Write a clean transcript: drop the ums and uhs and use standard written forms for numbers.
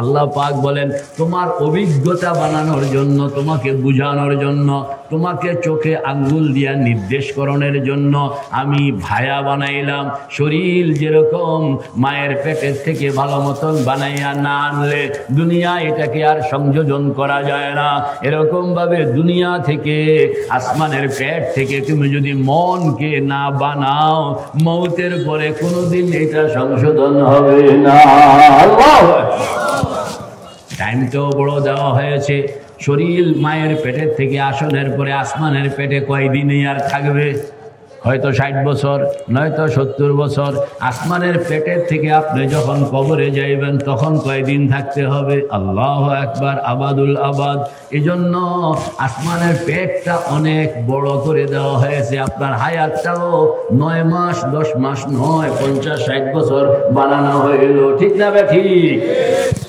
আল্লাহ পাক বলেন তোমার অভিজ্ঞতা বানানোর জন্য, তোমাকে বুঝানোর জন্য, তোমাকে চোখে আঙ্গুল দিয়া নির্দেশ করণের জন্য আমি ভায়া বানাইলাম। শরীর যেরকম মায়ের পেটের থেকে ভালো মতন বানাইয়া না আনলে দুনিয়া এটাকে আর সংযোজন করা যায় না, এরকম ভাবে দুনিয়া থেকে, আসমানের পেট থেকে তুমি যদি মনকে না বানাও, মৌতের পরে কোনোদিন এটা সংশোধন হবে না। টাইমটাও বড় দেওয়া হয়েছে। শরীর মায়ের পেটের থেকে আসনের পরে আসমানের পেটে কয়দিনই আর থাকবে? হয়তো 60 বছর, নয়তো 70 বছর। আসমানের পেটের থেকে আপনি যখন কবরে যাইবেন তখন কয়দিন থাকতে হবে? আল্লাহু আকবার, আবাদুল আবাদ। এজন্য আসমানের পেটটা অনেক বড় করে দেওয়া হয়েছে। আপনার হায়াতটাও 9 মাস 10 মাস নয়, 50-60 বছর বানানো হইল। ঠিক না বে ঠিক?